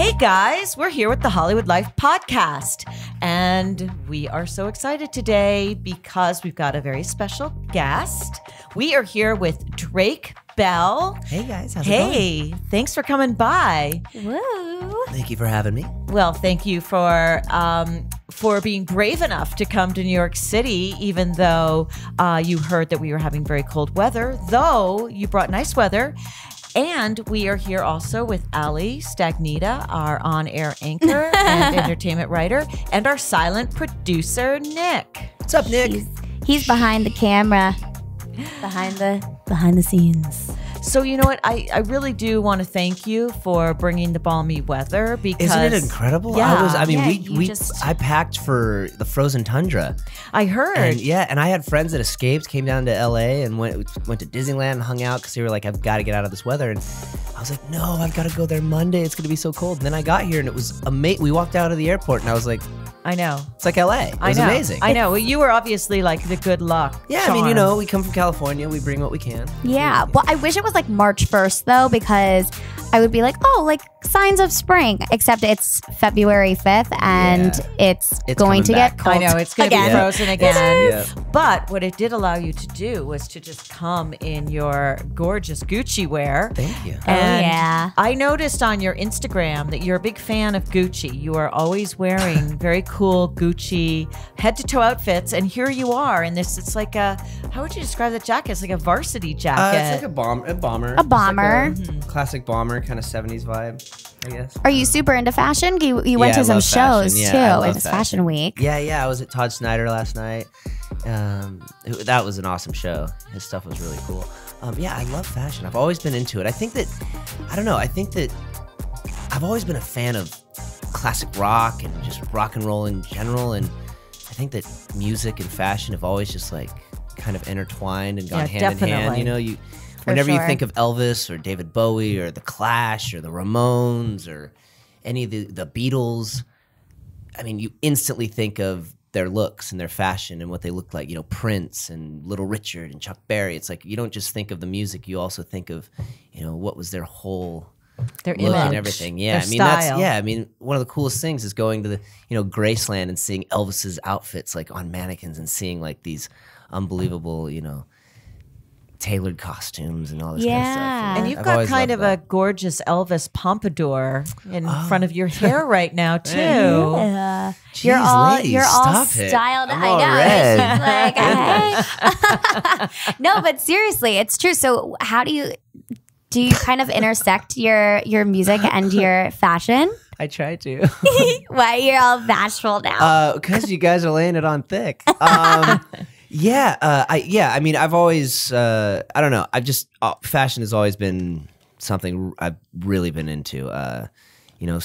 Hey guys, we're here with the Hollywood Life podcast, and we are so excited today because we've got a very special guest. We are here with Drake Bell. Hey guys, how's it going? Hey, thanks for coming by. Woo. Thank you for having me. Well, thank you for being brave enough to come to New York City, even though you heard that we were having very cold weather, though you brought nice weather. And we are here also with Ali Stagnita, our on-air anchor and entertainment writer, and our silent producer, Nick. What's up, Nick? He's behind the camera, behind the scenes. So you know what? I really do want to thank you for bringing the balmy weather because Isn't it incredible? Yeah. I packed for the frozen tundra. I heard. And I had friends that escaped, came down to LA and went to Disneyland and hung out because they were like, I've got to get out of this weather. And I was like, no, I've got to go there Monday. It's going to be so cold. And then I got here and it was amazing. We walked out of the airport and I was like, I know. it's like LA. It was amazing. I know. Well, you were obviously like the good luck. Yeah, charm. I mean, you know, we come from California. We bring what we can. Yeah. Well, I wish it was like March 1st though, because I would be like, oh, like signs of spring, except it's February 5th and it's going coming to back. get cold. I know, it's going to be again. frozen again. Yeah. But what it did allow you to do was to just come in your gorgeous Gucci wear. Thank you. And yeah. I noticed on your Instagram that you're a big fan of Gucci. You are always wearing very cool Gucci head-to-toe outfits, and here you are in this. It's like a, how would you describe that jacket? It's like a varsity jacket. It's like a bomber. A bomber. It's like a classic bomber, kind of 70s vibe, I guess. Are you super into fashion? You went Yeah, to I some love fashion. shows Yeah, too. I love It was Fashion fashion. Week. Yeah, I was at Todd Snyder last night. That was an awesome show. His stuff was really cool. Yeah, I love fashion. I've always been into it. I think that I've always been a fan of classic rock and just rock and roll in general. And I think that music and fashion have always just like kind of intertwined and gone hand in hand. You know, whenever you think of Elvis or David Bowie or The Clash or the Ramones or any of the Beatles, I mean, you instantly think of their looks and their fashion and what they look like. You know, Prince and Little Richard and Chuck Berry. It's like you don't just think of the music; you also think of, you know, what was their whole Their look image, and everything. Yeah, their I mean style. I mean, one of the coolest things is going to the, you know, Graceland and seeing Elvis's outfits like on mannequins and seeing like these unbelievable, you know, tailored costumes and all this kind of stuff. Yeah. And you've I've got always kind loved of a that. gorgeous Elvis pompadour in front of your hair right now too. Yeah. Jeez, you're all ladies, styled. stop it. I I'm know. all red. She's like, hey. No, but seriously, it's true. So how do you kind of intersect your music and your fashion? I try to. Why you're all bashful now? Because you guys are laying it on thick. I mean, I've always, I don't know. Fashion has always been something I've really been into. You know,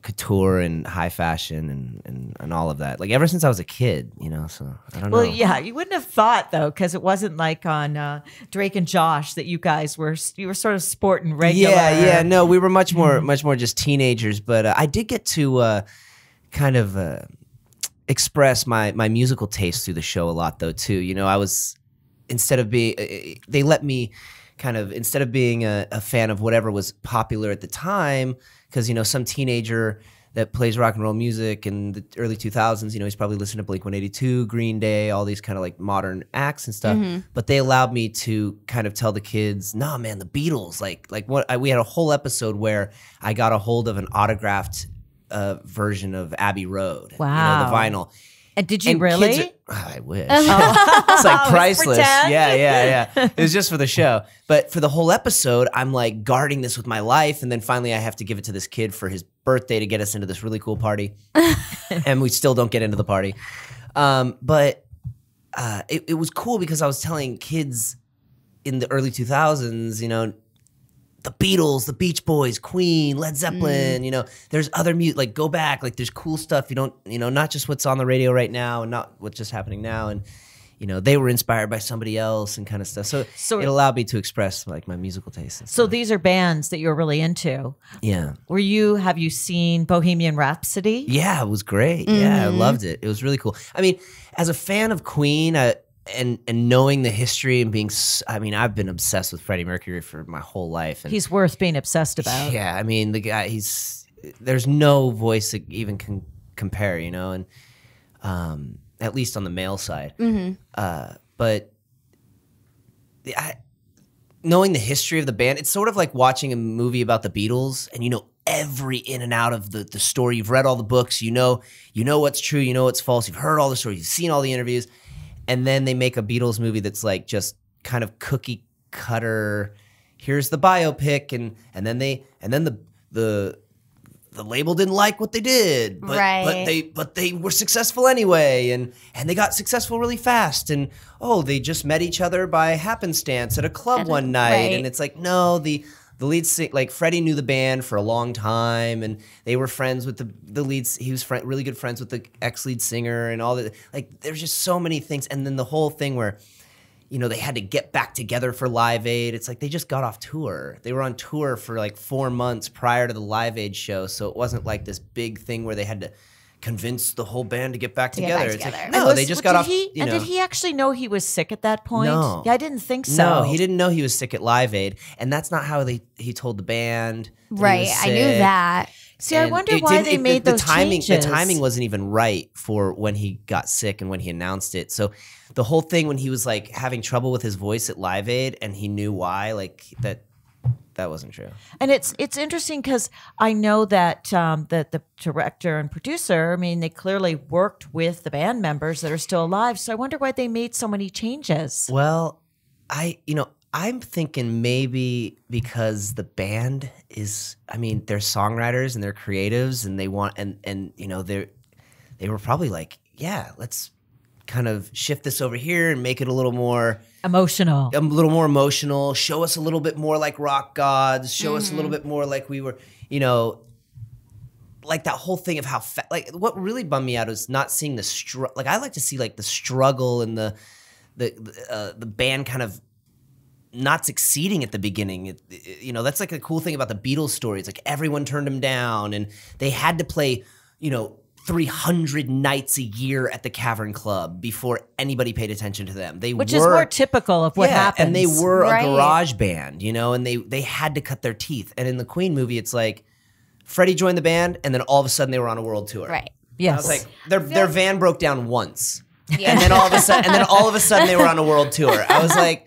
couture and high fashion and all of that. Like ever since I was a kid, you know. So I don't know. Well, yeah, you wouldn't have thought though, because it wasn't like on Drake and Josh that you were sort of sporting regular. Yeah. No, we were much more just teenagers. But I did get to kind of express my musical taste through the show a lot, though. Too, you know, I was instead of being a fan of whatever was popular at the time, because you know some teenager that plays rock and roll music in the early 2000s, you know, he's probably listening to Blink-182, Green Day, all these kind of like modern acts and stuff. But they allowed me to kind of tell the kids, nah, man, the Beatles, we had a whole episode where I got a hold of an autographed version of Abbey Road. Wow. You know, the vinyl. And did you And really? kids I wish. It's like priceless. pretend. Yeah. It was just for the show. But for the whole episode, I'm like guarding this with my life. And then finally I have to give it to this kid for his birthday to get us into this really cool party. And we still don't get into the party. But it was cool because I was telling kids in the early 2000s, you know, the Beatles, the Beach Boys, Queen, Led Zeppelin, you know, there's other music, like go back, like there's cool stuff you don't, you know, not just what's on the radio right now and not what's just happening now. And, you know, they were inspired by somebody else and kind of stuff. So it allowed me to express like my musical taste. So these are bands that you're really into. Yeah. Have you seen Bohemian Rhapsody? Yeah, it was great. Yeah, I loved it. It was really cool. I mean, as a fan of Queen, and knowing the history and being, I mean, I've been obsessed with Freddie Mercury for my whole life. And He's worth being obsessed about. yeah, I mean, the guy, he's there's no voice that even can compare, you know, and at least on the male side. But knowing the history of the band, it's sort of like watching a movie about the Beatles, and you know every in and out of the story. You've read all the books, you know what's true, you know what's false, you've heard all the stories, you've seen all the interviews, and then they make a Beatles movie that's like just kind of cookie cutter. Here's the biopic, and then the label didn't like what they did, but they were successful anyway, and they got successful really fast, and they just met each other by happenstance at a club one night, and it's like, no, the lead singer, like Freddie knew the band for a long time, and they were friends with the lead. He was really good friends with the ex-lead singer, and all that. Like, there's just so many things, and then the whole thing where, you know, they had to get back together for Live Aid. It's like they just got off tour. They were on tour for like 4 months prior to the Live Aid show, so it wasn't like this big thing where they had to convince the whole band to get back together. It's like, no, they just got off. And did he actually know he was sick at that point? No. Yeah, I didn't think so. No, he didn't know he was sick at Live Aid, and that's not how he told the band. Right, I knew that. See, I wonder why they made those changes. The timing wasn't even right for when he got sick and when he announced it. So the whole thing when he was like having trouble with his voice at Live Aid and he knew why, like that wasn't true. And it's interesting because I know that that the director and producer, I mean, they clearly worked with the band members that are still alive. So I wonder why they made so many changes. Well, I'm thinking maybe because the band is, I mean, they're songwriters and they're creatives and they want, and you know, they were probably like, yeah, let's kind of shift this over here and make it a little more emotional, show us a little bit more like rock gods, show us a little bit more like we were, you know, like that whole thing of how, like what really bummed me out is not seeing the like I like to see like the struggle and the band kind of not succeeding at the beginning. You know, that's like a cool thing about the Beatles story. It's like everyone turned them down and they had to play, you know, 300 nights a year at the Cavern Club before anybody paid attention to them. Which is more typical of what happens. And they were a garage band, you know, and they had to cut their teeth. And in the Queen movie, it's like Freddie joined the band and then all of a sudden they were on a world tour. Right. Yes. I was like, their van broke down once. Yeah. And then all of a sudden they were on a world tour. I was like,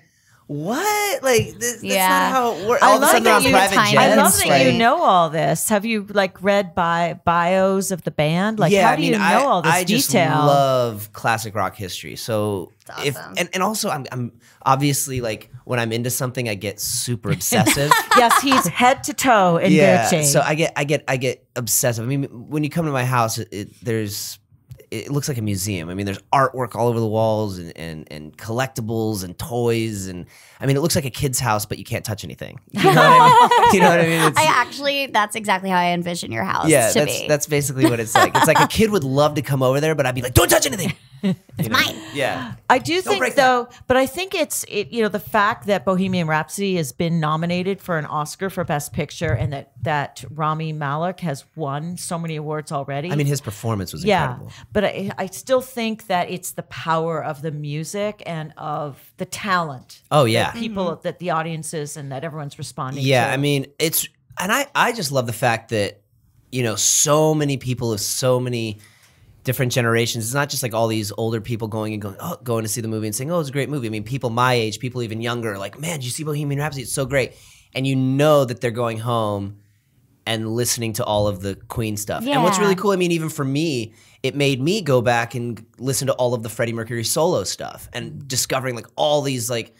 what? Like, that's not how it works. All of a sudden they're on private jets. I love that you know all this. Have you like read bios of the band? Like, how do you know all this detail? I just love classic rock history. So awesome. and also I'm obviously like when I'm into something I get super obsessive. Yes, he's head to toe in Gucci. So I get obsessive. I mean, when you come to my house, it looks like a museum. I mean, there's artwork all over the walls and collectibles and toys. And I mean, it looks like a kid's house, but you can't touch anything. You know what I mean? You know what I mean? That's exactly how I envision your house to be. That's basically what it's like. It's like a kid would love to come over there, but I'd be like, don't touch anything. It's mine. Yeah. I do think though, but I think it's you know, the fact that Bohemian Rhapsody has been nominated for an Oscar for Best Picture and that Rami Malek has won so many awards already. I mean, his performance was incredible. But I still think that it's the power of the music and of the talent. Oh yeah. That people that the audiences and that everyone's responding to. Yeah, I mean, I just love the fact that, you know, so many people of so many different generations. It's not just like all these older people going to see the movie and saying, oh, it's a great movie. I mean, people my age, people even younger, are like, man, did you see Bohemian Rhapsody? It's so great. And you know that they're going home and listening to all of the Queen stuff. Yeah. And what's really cool, I mean, even for me, it made me go back and listen to all of the Freddie Mercury solo stuff and discovering like all these like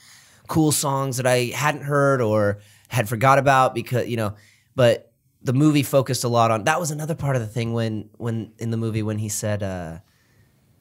cool songs that I hadn't heard or had forgot about because, you know, but the movie focused a lot on, that was another part of the thing when in the movie when he said,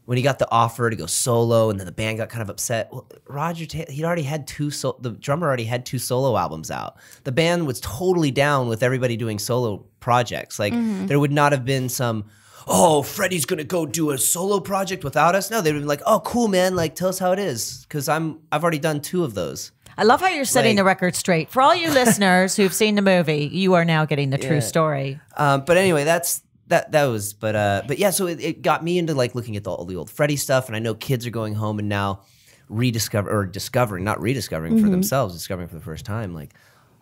when he got the offer to go solo and then the band got kind of upset. Well, Roger Taylor, he'd already had the drummer already had 2 solo albums out. The band was totally down with everybody doing solo projects. Like there would not have been some, oh, Freddie's gonna go do a solo project without us. No, they'd have been like, oh, cool, man. Like, tell us how it is, because I've already done 2 of those. I love how you're setting the record straight. For all you listeners who've seen the movie, you are now getting the true story. But anyway, but yeah, so it got me into like looking at all the old Freddie stuff, and I know kids are going home and now discovering for themselves, discovering for the first time, like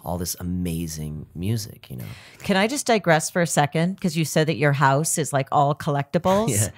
all this amazing music, you know. Can I just digress for a second? Because you said that your house is like all collectibles.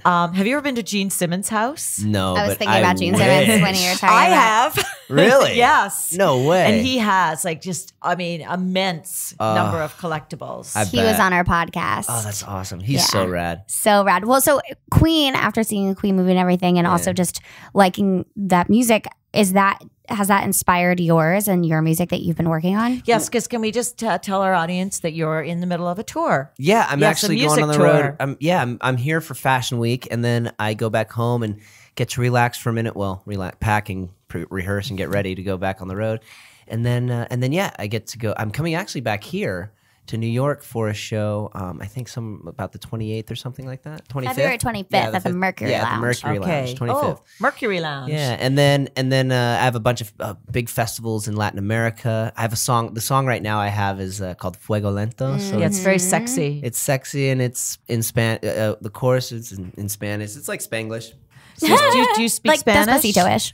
Yeah. Have you ever been to Gene Simmons' house? No, I was but thinking about Gene Simmons when you were talking I about. have. Really? Yes. No way. And he has like just, I mean, immense number of collectibles. I He bet. was on our podcast. Oh, that's awesome. He's so rad. So rad. Well, so Queen, after seeing the Queen movie and everything, and also just liking that music, has that inspired yours and your music that you've been working on? Yes, because can we just tell our audience that you're in the middle of a tour? Yeah, I'm You have some actually going on the music road. tour. I'm here for Fashion Week, and then I go back home and get to relax for a minute. Well, packing, rehearse, and get ready to go back on the road, and then I get to go. I'm coming actually back here to New York for a show. I think about the 28th or something like that. 25th? February 25th at the Mercury Yeah, Lounge. at the Mercury Lounge, 25th. Oh, Mercury Lounge. Yeah, and then I have a bunch of big festivals in Latin America. I have a song. The song right now I have is called Fuego Lento. So Yeah, it's very sexy. it's sexy and it's in Spanish. The chorus is in Spanish. It's like Spanglish. do you speak Like Spanish? Despacito-ish.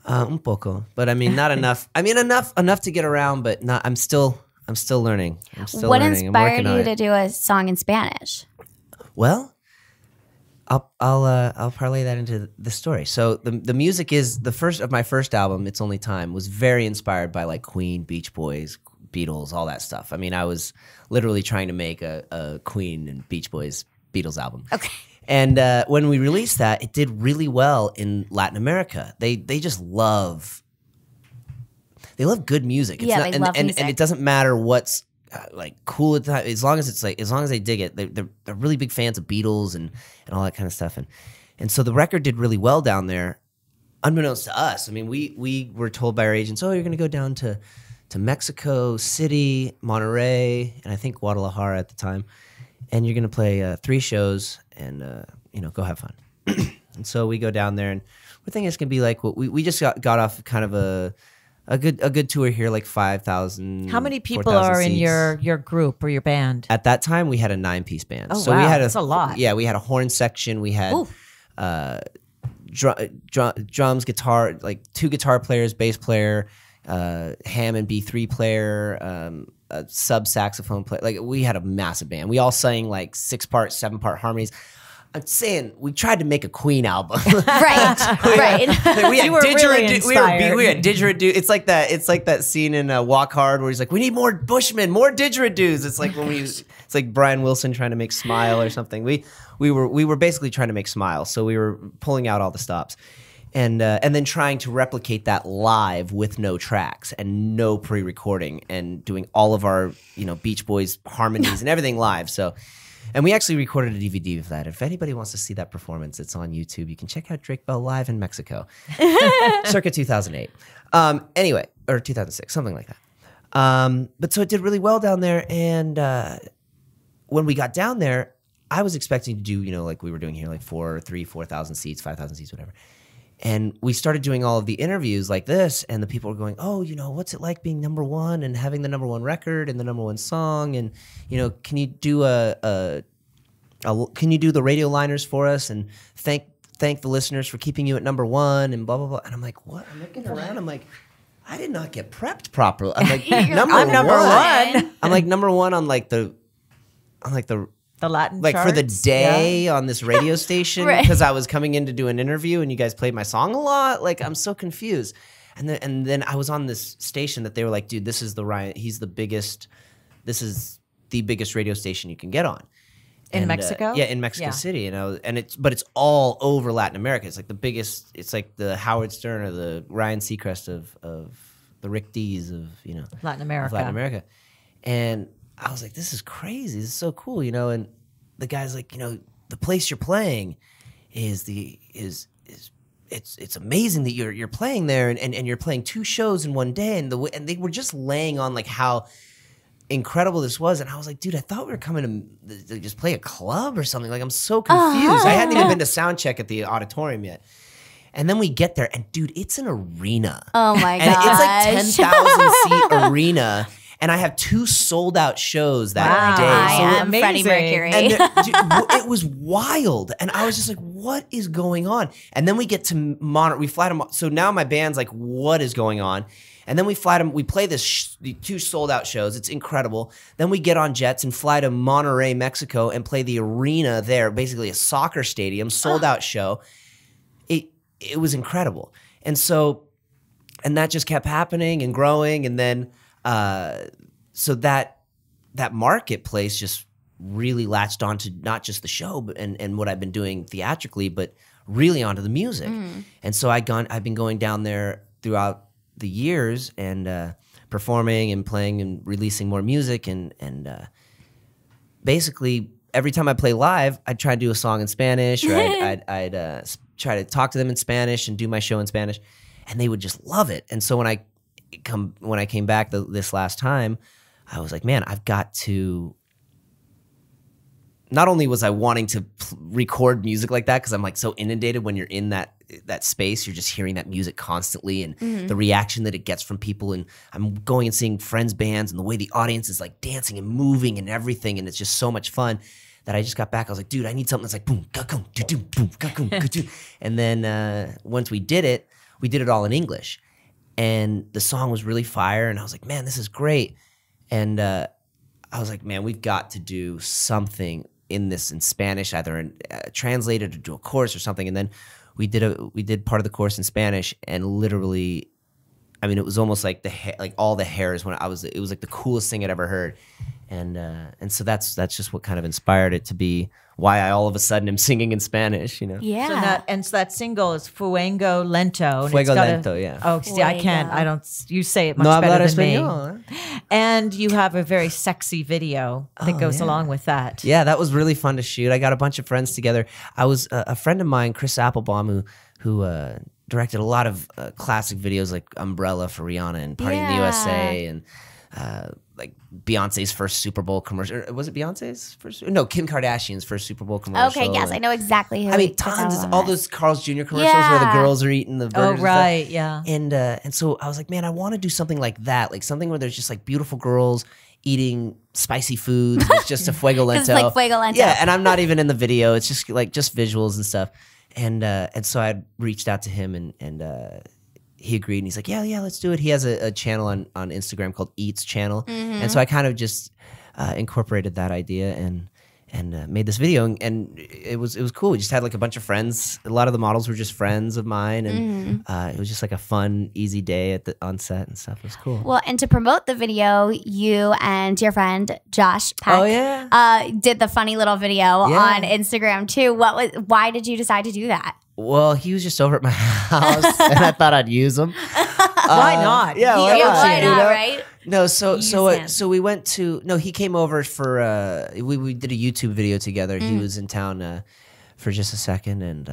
Un poco, but I mean not enough. I mean enough to get around, but not. I'm still learning. What I'm inspired working on you it. to do a song in Spanish? Well, I'll parlay that into the story. So the music is the first of my first album. It's Only Time was very inspired by like Queen, Beach Boys, Beatles, all that stuff. I mean, I was literally trying to make a Queen and Beach Boys Beatles album. Okay. And when we released that, it did really well in Latin America. They just love. They love good music. It's Yeah, they love and music. it doesn't matter what's like cool at the time, as long as they dig it. They're really big fans of Beatles and all that kind of stuff. And so the record did really well down there, unbeknownst to us. I mean, we were told by our agents, oh, you're going to go down to Mexico City, Monterrey, and I think Guadalajara at the time, and you're going to play 3 shows and go have fun. And so we go down there, and we're thinking it's going to be like what we just got off kind of a good tour here, like 5,000. How many people 4,000 are in seats. your group or your band? At that time, we had a 9-piece band. Oh, so wow. we had That's a lot. Yeah, we had a horn section. We had drums, guitar, like 2 guitar players, bass player, Hammond B3 player, a sub saxophone player. Like we had a massive band. We all sang like 6-part, 7-part harmonies. I'm saying we tried to make a Queen album. Right. We had You were really didgeridoo. We had inspired. didgeridoo. It's like that scene in Walk Hard where he's like, "We need more Bushmen, more didgeridoos." It's like it's like Brian Wilson trying to make Smile or something. We were basically trying to make Smile, so we were pulling out all the stops, and then trying to replicate that live with no tracks and no pre-recording, and doing all of our Beach Boys harmonies and everything live. So. And we actually recorded a DVD of that. If anybody wants to see that performance, it's on YouTube. You can check out Drake Bell live in Mexico, circa 2008. Anyway, or 2006, something like that. But so it did really well down there. And when we got down there, I was expecting to do, like we were doing here, like 4,000 seats, 5,000 seats, whatever. And we started doing all of the interviews like this, and the people were going, "Oh, what's it like being number one and having the number one record and the number one song? And can you do can you do the radio liners for us and thank the listeners for keeping you at number one and blah blah blah?" And I'm like, "What?" I'm looking around. I'm like, I did not get prepped properly. I'm like, I'm number one. I'm like number one on the Latin like for the charts? day on this radio station Right. because I was coming in to do an interview and you guys played my song a lot. Like I'm so confused. And then I was on this station that they were like, "Dude, this is the Ryan. He's the biggest. This is the biggest radio station you can get on." In Mexico? Yeah, in Mexico Yeah. City. But it's all over Latin America. It's like the biggest. It's like the Howard Stern or the Ryan Seacrest of the Rick Dees of Latin America. of Latin America. And I was like, "This is crazy. This is so cool," And the guy's like, "The place you're playing is it's amazing that you're playing there and you're playing 2 shows in one day." And they were just laying on like how incredible this was. And I was like, "Dude, I thought we were coming to just play a club or something." Like I'm so confused. I hadn't even been to sound check at the auditorium yet. And then we get there, and dude, it's an arena. Oh my And it's like gosh. 10,000 seat arena. And I have 2 sold out shows that Wow. day. I So am amazing. Freddie Mercury. and it was wild. And I was just like, what is going on? And then we get to Monterey. We fly to so now my band's like, what is going on? And then we fly to, we play the 2 sold out shows. It's incredible. Then we get on jets and fly to Monterrey, Mexico and play the arena there, basically a soccer stadium, sold out show. It was incredible. And so, and that just kept happening and growing. And then, so that marketplace just really latched onto not just the show but, and what I've been doing theatrically, but really onto the music. And so I've been going down there throughout the years and performing and playing and releasing more music. And basically every time I play live, I'd try to do a song in Spanish, or I'd try to talk to them in Spanish and do my show in Spanish, and they would just love it. And so when I came back this last time, I was like, man, I've got to. Not only was I wanting to record music like that, because I'm like so inundated when you're in that space, you're just hearing that music constantly and the reaction that it gets from people. And I'm going and seeing friends' bands and the way the audience is like dancing and moving and everything. And it's just so much fun that I just got back. I was like, dude, I need something that's like boom, ga-goom, do-doom, boom, ga-goom, ga-doom. And then once we did it all in English. And the song was really fire. And I was like, man, this is great. And I was like, man, we've got to do something in this in Spanish, either translated or do a course or something. And then we did part of the course in Spanish, and literally, I mean, it was almost like all the hairs when it was like the coolest thing I'd ever heard. And so that's just what kind of inspired it to be why I all of a sudden am singing in Spanish, you know? Yeah. So that single is Fuego Lento. Fuego Lento, yeah. Oh, see, I can't. I don't. You say it much No better hablar than español, me. And you have a very sexy video that goes along with that. Yeah, that was really fun to shoot. I got a bunch of friends together. I was a friend of mine, Chris Applebaum, who directed a lot of classic videos like Umbrella for Rihanna and Party in the USA and like Beyonce's first Super Bowl commercial. Was it Beyonce's first? No, Kim Kardashian's first Super Bowl commercial. Okay, yes, I know exactly who. I mean, tons. All those Carl's Jr. commercials where the girls are eating the burgers. Oh, right, and yeah. And so I was like, man, I want to do something like that, like something where there's just like beautiful girls eating spicy foods. It's just a Fuego Lento. It's like Fuego Lento. Yeah, and I'm not even in the video. It's just like visuals and stuff. And so I reached out to him and he agreed, and he's like, yeah, let's do it. He has a channel on Instagram called Eats Channel. And so I kind of just incorporated that idea and made this video, and it was cool. We just had like a bunch of friends. A lot of the models were just friends of mine, and it was just like a fun, easy day on set and stuff. It was cool. Well, and to promote the video, you and your friend Josh Peck did the funny little video on Instagram too. Why did you decide to do that? Well, he was just over at my house, and I thought I'd use him. Why not? Yeah, why not, right? No, so we went to he came over for we did a YouTube video together. He was in town for just a second, and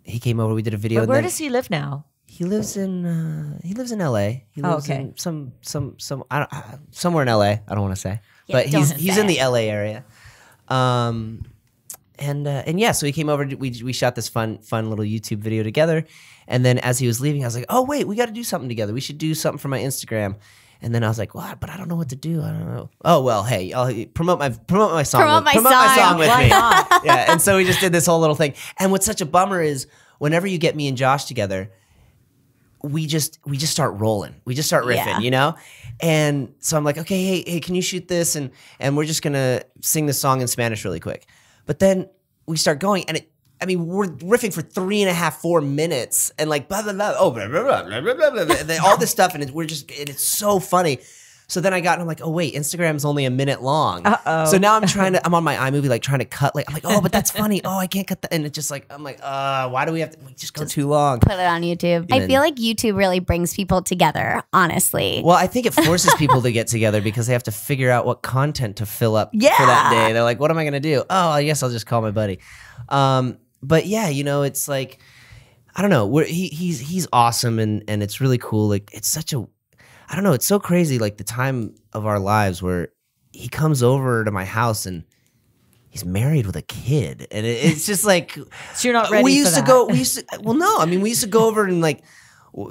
he came over. We did a video. But where does he live now? He lives in L.A. He lives in somewhere in L.A. I don't want to say, but he's in the L.A. area. And yeah, so he came over. We shot this fun little YouTube video together. And then as he was leaving, I was like, oh wait, we got to do something together. We should do something for my Instagram. And then I was like, well, but I don't know what to do. I don't know. Oh well, hey, I'll promote my song. Promote my song with me. Yeah. And so we just did this whole little thing. And what's such a bummer is whenever you get me and Josh together, we just start rolling. We just start riffing, you know? And so I'm like, okay, hey, can you shoot this? And we're just gonna sing this song in Spanish really quick. But then we start going, and we're riffing for 3.5, 4 minutes, and like blah blah blah, blah, blah, blah, blah, blah, blah, and then all this stuff, and it's so funny. So then I got, and I'm like, oh wait, Instagram's only a minute long. So now I'm on my iMovie, like trying to cut, like I'm like, oh, but that's funny. Oh, I can't cut that, and it's just like I'm like, why do we have to? We just go too long. Put it on YouTube. I feel like YouTube really brings people together. Honestly. Well, I think it forces people to get together because they have to figure out what content to fill up for that day. They're like, what am I gonna do? Oh, I guess I'll just call my buddy. But yeah, it's like, I don't know. He's awesome, and it's really cool. Like it's such a. I don't know. It's so crazy, like the time of our lives where he comes over to my house and he's married with a kid, and it's just like so you're not ready. We used to go. Well, no. I mean, we used to go over and like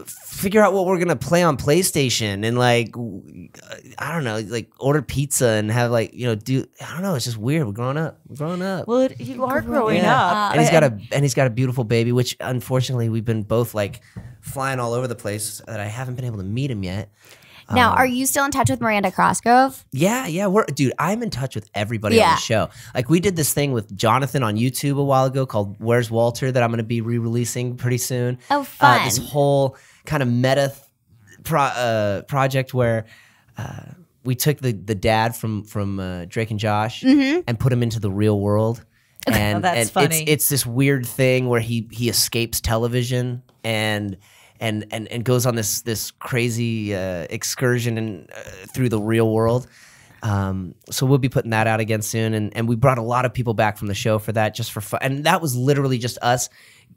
figure out what we're gonna play on PlayStation and like I don't know, like order pizza and have like do I don't know. It's just weird. We're growing up. Well, you are growing up, and he's got a beautiful baby, which unfortunately we've been both like flying all over the place that I haven't been able to meet him yet. Now, are you still in touch with Miranda Cosgrove? Yeah, dude, I'm in touch with everybody on the show. Like we did this thing with Jonathan on YouTube a while ago called Where's Walter that I'm going to be re-releasing pretty soon. Oh, fun. This whole kind of meta project where we took the dad from Drake and Josh and put him into the real world. And, that's funny. It's this weird thing where he escapes television and goes on this crazy excursion through the real world. So we'll be putting that out again soon. And we brought a lot of people back from the show for that, just for fun. And that was literally just us,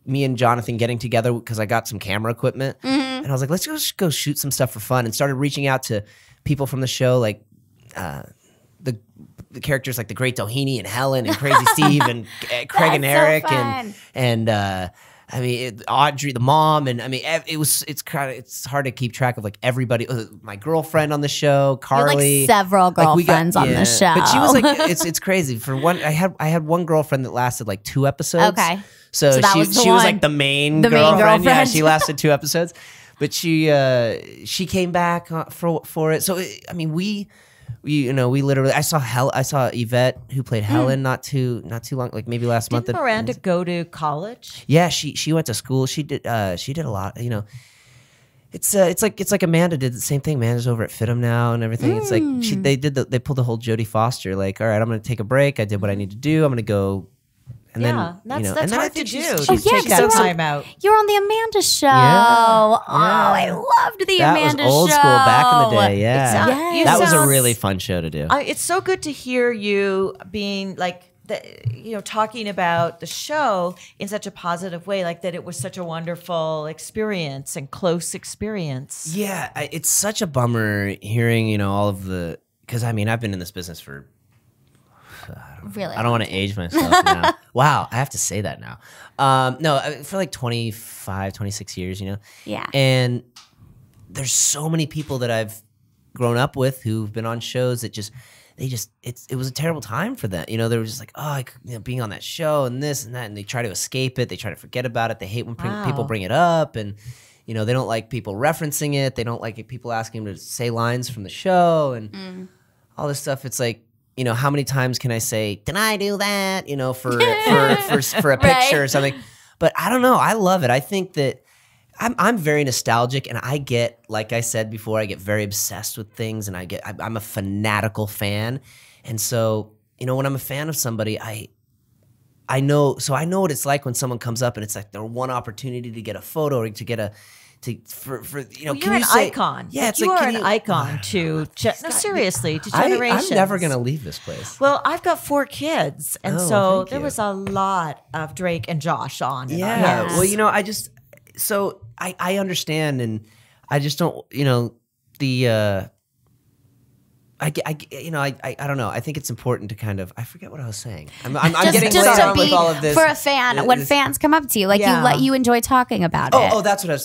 me and Jonathan getting together because I got some camera equipment. And I was like, let's just go shoot some stuff for fun. And started reaching out to people from the show, like the characters like the Great Doheny and Helen and Crazy Steve and Craig and Eric and I mean, Audrey, the mom, and I mean, it's hard to keep track of like everybody. My girlfriend on the show, Carly, like several girlfriends on the show, but she was like, it's crazy. For one, I had one girlfriend that lasted like 2 episodes. Okay, so she was like the main girlfriend. Yeah, she lasted 2 episodes, but she came back for it. So I mean, we literally I saw Yvette who played Helen not too long, like maybe last month. Didn't Miranda go to college? Yeah, she went to school. She did a lot. It's like Amanda did the same thing. Amanda's over at FITM now and everything. It's like they pulled the whole Jodie Foster. Like, all right, I'm gonna take a break. I did what I need to do. I'm gonna go. And that's hard to do. Take that time out. You're on the Amanda show. Yeah, I loved the Amanda show. That was old school back in the day. Yeah, that was a really fun show to do. It's so good to hear you being like, talking about the show in such a positive way, like that it was such a wonderful experience and close experience. Yeah, it's such a bummer hearing, all of the, because I mean, I've been in this business for. I don't want to age myself now. Wow, I have to say that now. No, for like 25, 26 years, Yeah. And there's so many people that I've grown up with who've been on shows that it was a terrible time for them. They were just like, being on that show and this and that, and they try to escape it. They try to forget about it. They hate when people bring it up, and they don't like people referencing it. They don't like people asking them to say lines from the show and all this stuff. It's like, how many times can I say, "Can I do that?" For a picture or something. But I don't know. I love it. I think that I'm very nostalgic, and I get, like I said before, I get very obsessed with things, and I'm a fanatical fan. And so, when I'm a fan of somebody, I know what it's like when someone comes up and it's like their one opportunity to get a photo or to get you're an icon. Yeah, you are an icon to seriously to generations. I'm never gonna leave this place. Well, I've got 4 kids, and so there was a lot of Drake and Josh on. Yeah. Well, I understand, and I just don't. I don't know. I think it's important to kind of. I forget what I was saying. I'm getting started with all of this. For a fan, when fans come up to you, you enjoy talking about it. Oh, that's what I was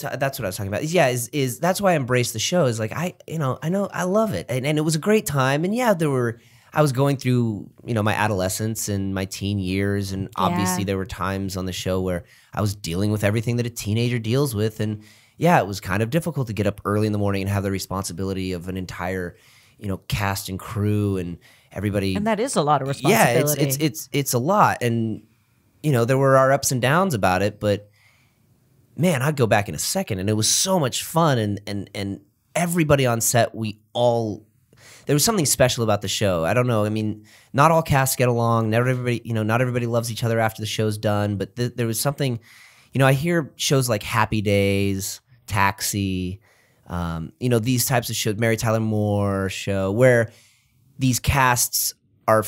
talking about. Yeah, is that's why I embrace the show. Is like I know I love it, and it was a great time. And yeah, I was going through my adolescence and my teen years, and obviously there were times on the show where I was dealing with everything that a teenager deals with, and yeah, it was kind of difficult to get up early in the morning and have the responsibility of an entire cast and crew and everybody. And that is a lot of responsibility. Yeah, it's a lot. And, there were our ups and downs about it, but man, I'd go back in a second, and it was so much fun. And everybody on set, there was something special about the show. I don't know. I mean, not all casts get along. Not everybody loves each other after the show's done, but there was something, I hear shows like Happy Days, Taxi, these types of shows, Mary Tyler Moore show, where these casts are,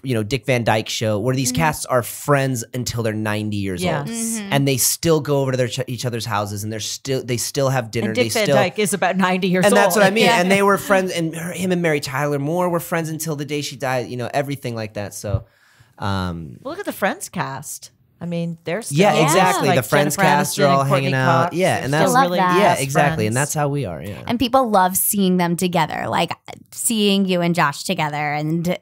Dick Van Dyke show, where these casts are friends until they're 90 years old, and they still go over to each other's houses, and they still have dinner. And Dick Van Dyke is about 90 years old, and that's what I mean. Yeah. And they were friends, and him and Mary Tyler Moore were friends until the day she died. Everything like that. So, look at the Friends cast. I mean, there's Yeah, exactly. Like the Friends Jennifer cast Aniston are all and Courtney hanging out. Cox. Yeah, They're and that's I love really that. yeah, best exactly, friends. and that's how we are. Yeah. And people love seeing them together, like seeing you and Josh together, and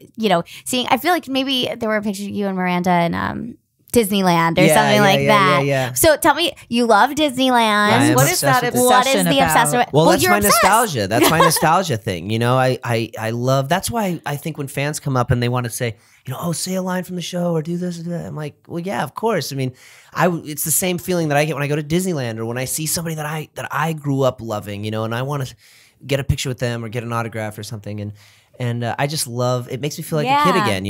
seeing. I feel like maybe there were pictures of you and Miranda in Disneyland or something like that. Yeah. So tell me, you love Disneyland. What is that obsessed with What is obsession the about? obsession? Well, that's you're my obsessed. nostalgia. That's my nostalgia thing. I love. That's why I think when fans come up and they want to say, oh, say a line from the show or do this or that, I'm like, well, yeah, of course. I mean, it's the same feeling that I get when I go to Disneyland or when I see somebody that I grew up loving, and I want to get a picture with them or get an autograph or something, and I just love. It makes me feel like a kid again,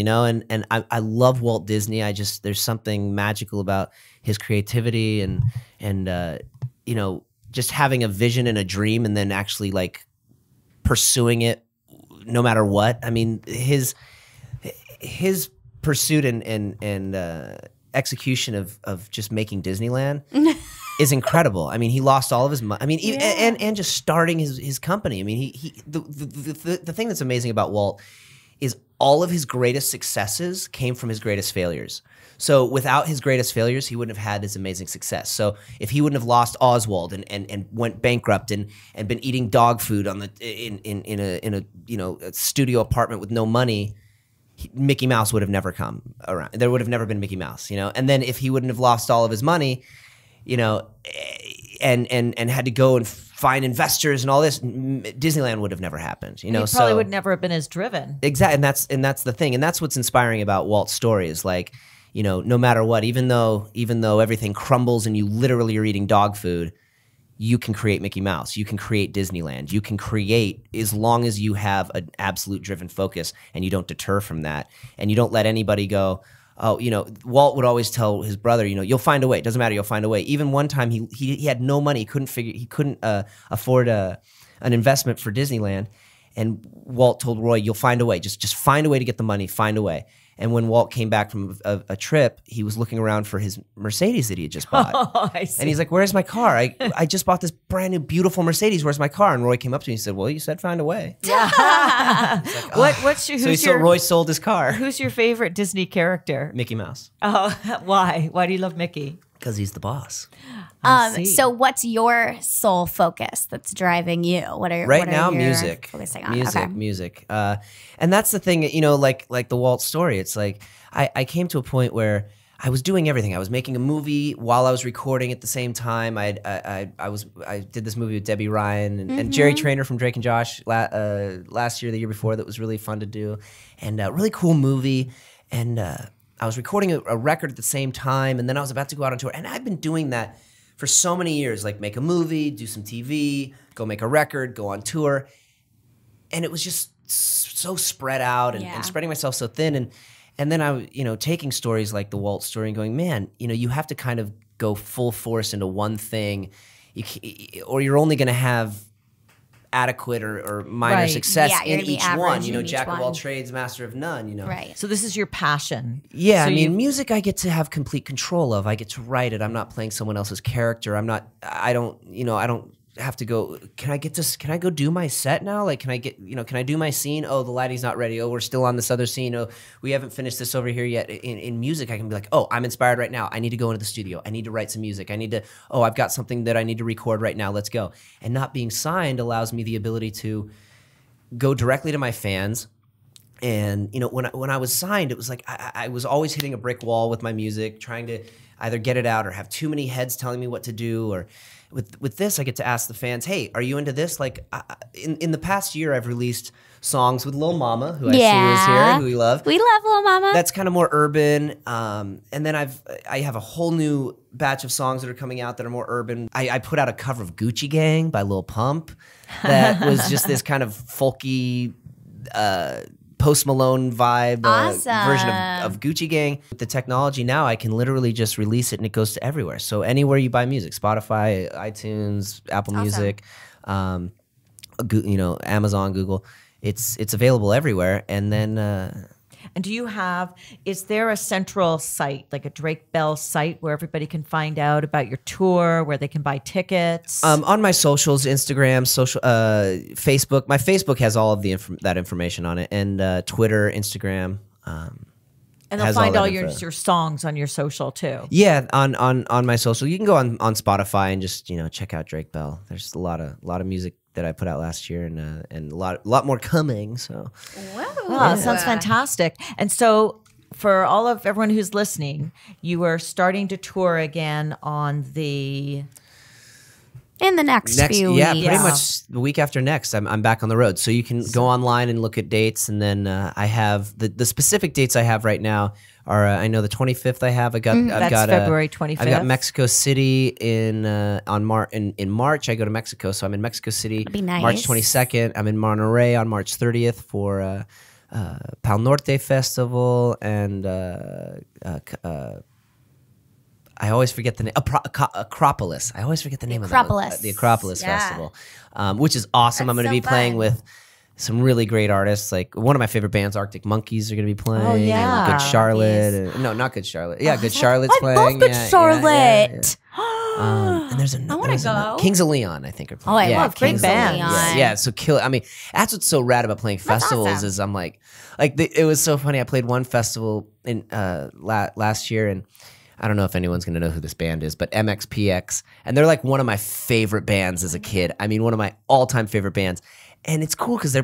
and I love Walt Disney. There's something magical about his creativity and just having a vision and a dream and then actually like pursuing it no matter what. I mean, his pursuit and execution of just making Disneyland is incredible. I mean, he lost all of his money. I mean, and just starting his company. I mean, the thing that's amazing about Walt is all of his greatest successes came from his greatest failures. So without his greatest failures, he wouldn't have had this amazing success. So if he wouldn't have lost Oswald and went bankrupt and been eating dog food in a studio apartment with no money, Mickey Mouse would have never come around. There would have never been Mickey Mouse, And then if he wouldn't have lost all of his money, and had to go and find investors and all this, Disneyland would have never happened. He probably would never have been as driven. Exactly, and that's the thing, and that's what's inspiring about Walt's story is like, no matter what, even though everything crumbles and you literally are eating dog food, you can create Mickey Mouse. You can create Disneyland. You can create as long as you have an absolute driven focus and you don't deter from that and you don't let anybody go, oh, Walt would always tell his brother, you'll find a way. It doesn't matter. You'll find a way. Even one time he had no money. He couldn't afford an investment for Disneyland. And Walt told Roy, you'll find a way. Just find a way to get the money. Find a way. And when Walt came back from a trip, he was looking around for his Mercedes that he had just bought. Oh, I see. And he's like, where's my car? I just bought this brand new, beautiful Mercedes. Where's my car? And Roy came up to me and said, well, you said find a way. Yeah. So Roy sold his car. Who's your favorite Disney character? Mickey Mouse. Oh, why? Why do you love Mickey? Because he's the boss. So what's your sole focus that's driving you? What are music. Focusing on? Music. And that's the thing, like the Walt story. It's like I came to a point where I was doing everything. I was making a movie while I was recording at the same time. I did this movie with Debbie Ryan and Jerry Trainer from Drake and Josh last year, the year before. That was really fun to do, and a really cool movie. And I was recording a record at the same time, and then I was about to go out on tour. And I've been doing that for so many years, like make a movie, do some TV, go make a record, go on tour. And it was just so spread out and spreading myself so thin. And then I, taking stories like the Walt story and going, man, you have to kind of go full force into one thing, or you're only going to have adequate or minor success in each one. Jack of all trades, master of none. Right. So this is your passion. Yeah, so music I get to have complete control of. I get to write it. I'm not playing someone else's character. I don't have to go, can I go do my set now? Like, can I do my scene? Oh, the lighting's not ready. Oh, we're still on this other scene. Oh, we haven't finished this over here yet. In music, I can be like, oh, I'm inspired right now. I need to go into the studio. I need to write some music. I've got something that I need to record right now. Let's go. And not being signed allows me the ability to go directly to my fans. And, when I was signed, it was like, I was always hitting a brick wall with my music, trying to either get it out or have too many heads telling me what to do. Or with this, I get to ask the fans, hey, are you into this? Like in the past year, I've released songs with Lil Mama, who I see is here, who we love. We love Lil Mama. That's kind of more urban. And then I have a whole new batch of songs that are coming out that are more urban. I put out a cover of Gucci Gang by Lil Pump that was just this kind of folky Post Malone vibe version of Gucci Gang. With the technology now, I can literally just release it and it goes to everywhere. So anywhere you buy music, Spotify, iTunes, Apple Music, Amazon, Google, it's available everywhere. And then And is there a central site, like a Drake Bell site, where everybody can find out about your tour, where they can buy tickets? On my socials, Instagram, Facebook. My Facebook has all of that information on it, and Twitter, Instagram. And they'll has find all that your info. songs on your social too. Yeah, on my social, you can go on Spotify and just check out Drake Bell. There's a lot of music that I put out last year, and a lot more coming. So, Wow, sounds fantastic. And so, for everyone who's listening, you are starting to tour again on the In the next few yeah, weeks. pretty much the week after next. I'm back on the road, so you can go online and look at dates, and then I have the specific dates I have right now are I know the 25th I have. I've That's got February 25th. I've got Mexico City in March. I go to Mexico, so I'm in Mexico City. That'd be nice. March 22nd. I'm in Monterrey on March 30th for Pal Norte Festival, and I always forget the name. Acropolis. I always forget the name Acropolis. of that. The Acropolis Yeah. Festival, which is awesome. I'm That's going to so be playing fun. with some really great artists. Like one of my favorite bands, Arctic Monkeys, are going to be playing. Oh, yeah. and Good Charlotte. No, not Good Charlotte. Yeah, Good Charlotte's I playing. love Good Yeah, Charlotte. and there's another. wanna go. Kings of Leon, I think, are Oh, I playing. love great Kings of bands. Leon. Yeah, so kill. I mean, that's what's so rad about playing festivals awesome. is I'm like it was so funny. I played one festival in last year, and I don't know if anyone's gonna know who this band is, but MXPX, and they're like one of my favorite bands as a kid. I mean, one of my all-time favorite bands. And it's cool because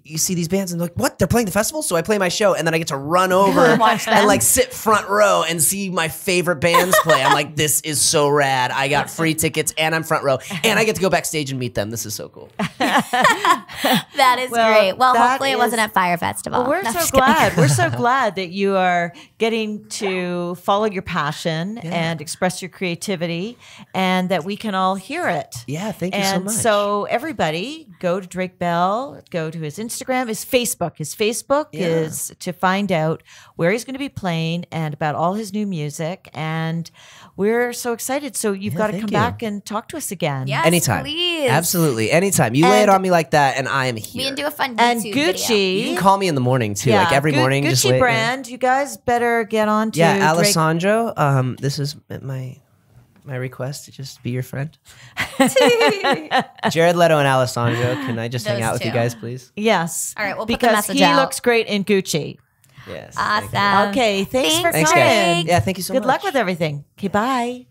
you see these bands and they're like, what? They're playing the festival? So I play my show and then I get to run over and like sit front row and see my favorite bands play. I'm like, this is so rad. I got free tickets and I'm front row and I get to go backstage and meet them. This is so cool. That is Well, great. Well, that hopefully it wasn't at Fire Festival. Well, we're No, so just kidding. glad. We're so glad that you are getting to follow your passion and express your creativity, and that we can all hear it. Yeah, thank you so And much. so everybody, go to Drake Bell, go to his Instagram, his Facebook. His Facebook is to find out where he's going to be playing and about all his new music. And we're so excited. So you've got to thank come you. back and talk to us again. Yes, Anytime. please. Absolutely. Anytime. You lay it And- on me like that and I am here. We can do a fun And YouTube Gucci. video. You can call me in the morning too. Like every morning. Gucci just lay, brand. You guys better get on to Yeah, Drake. Alessandro. This is my request to just be your friend. Jared Leto and Alessandro. Can I just hang Those out with you two. guys, please? Yes. All right, we'll put the because message he out. looks great in Gucci. Yes. thank you. Awesome. Okay, thanks for Thanks, coming. guys. Yeah, thank you so Good much. luck with everything. Okay, bye.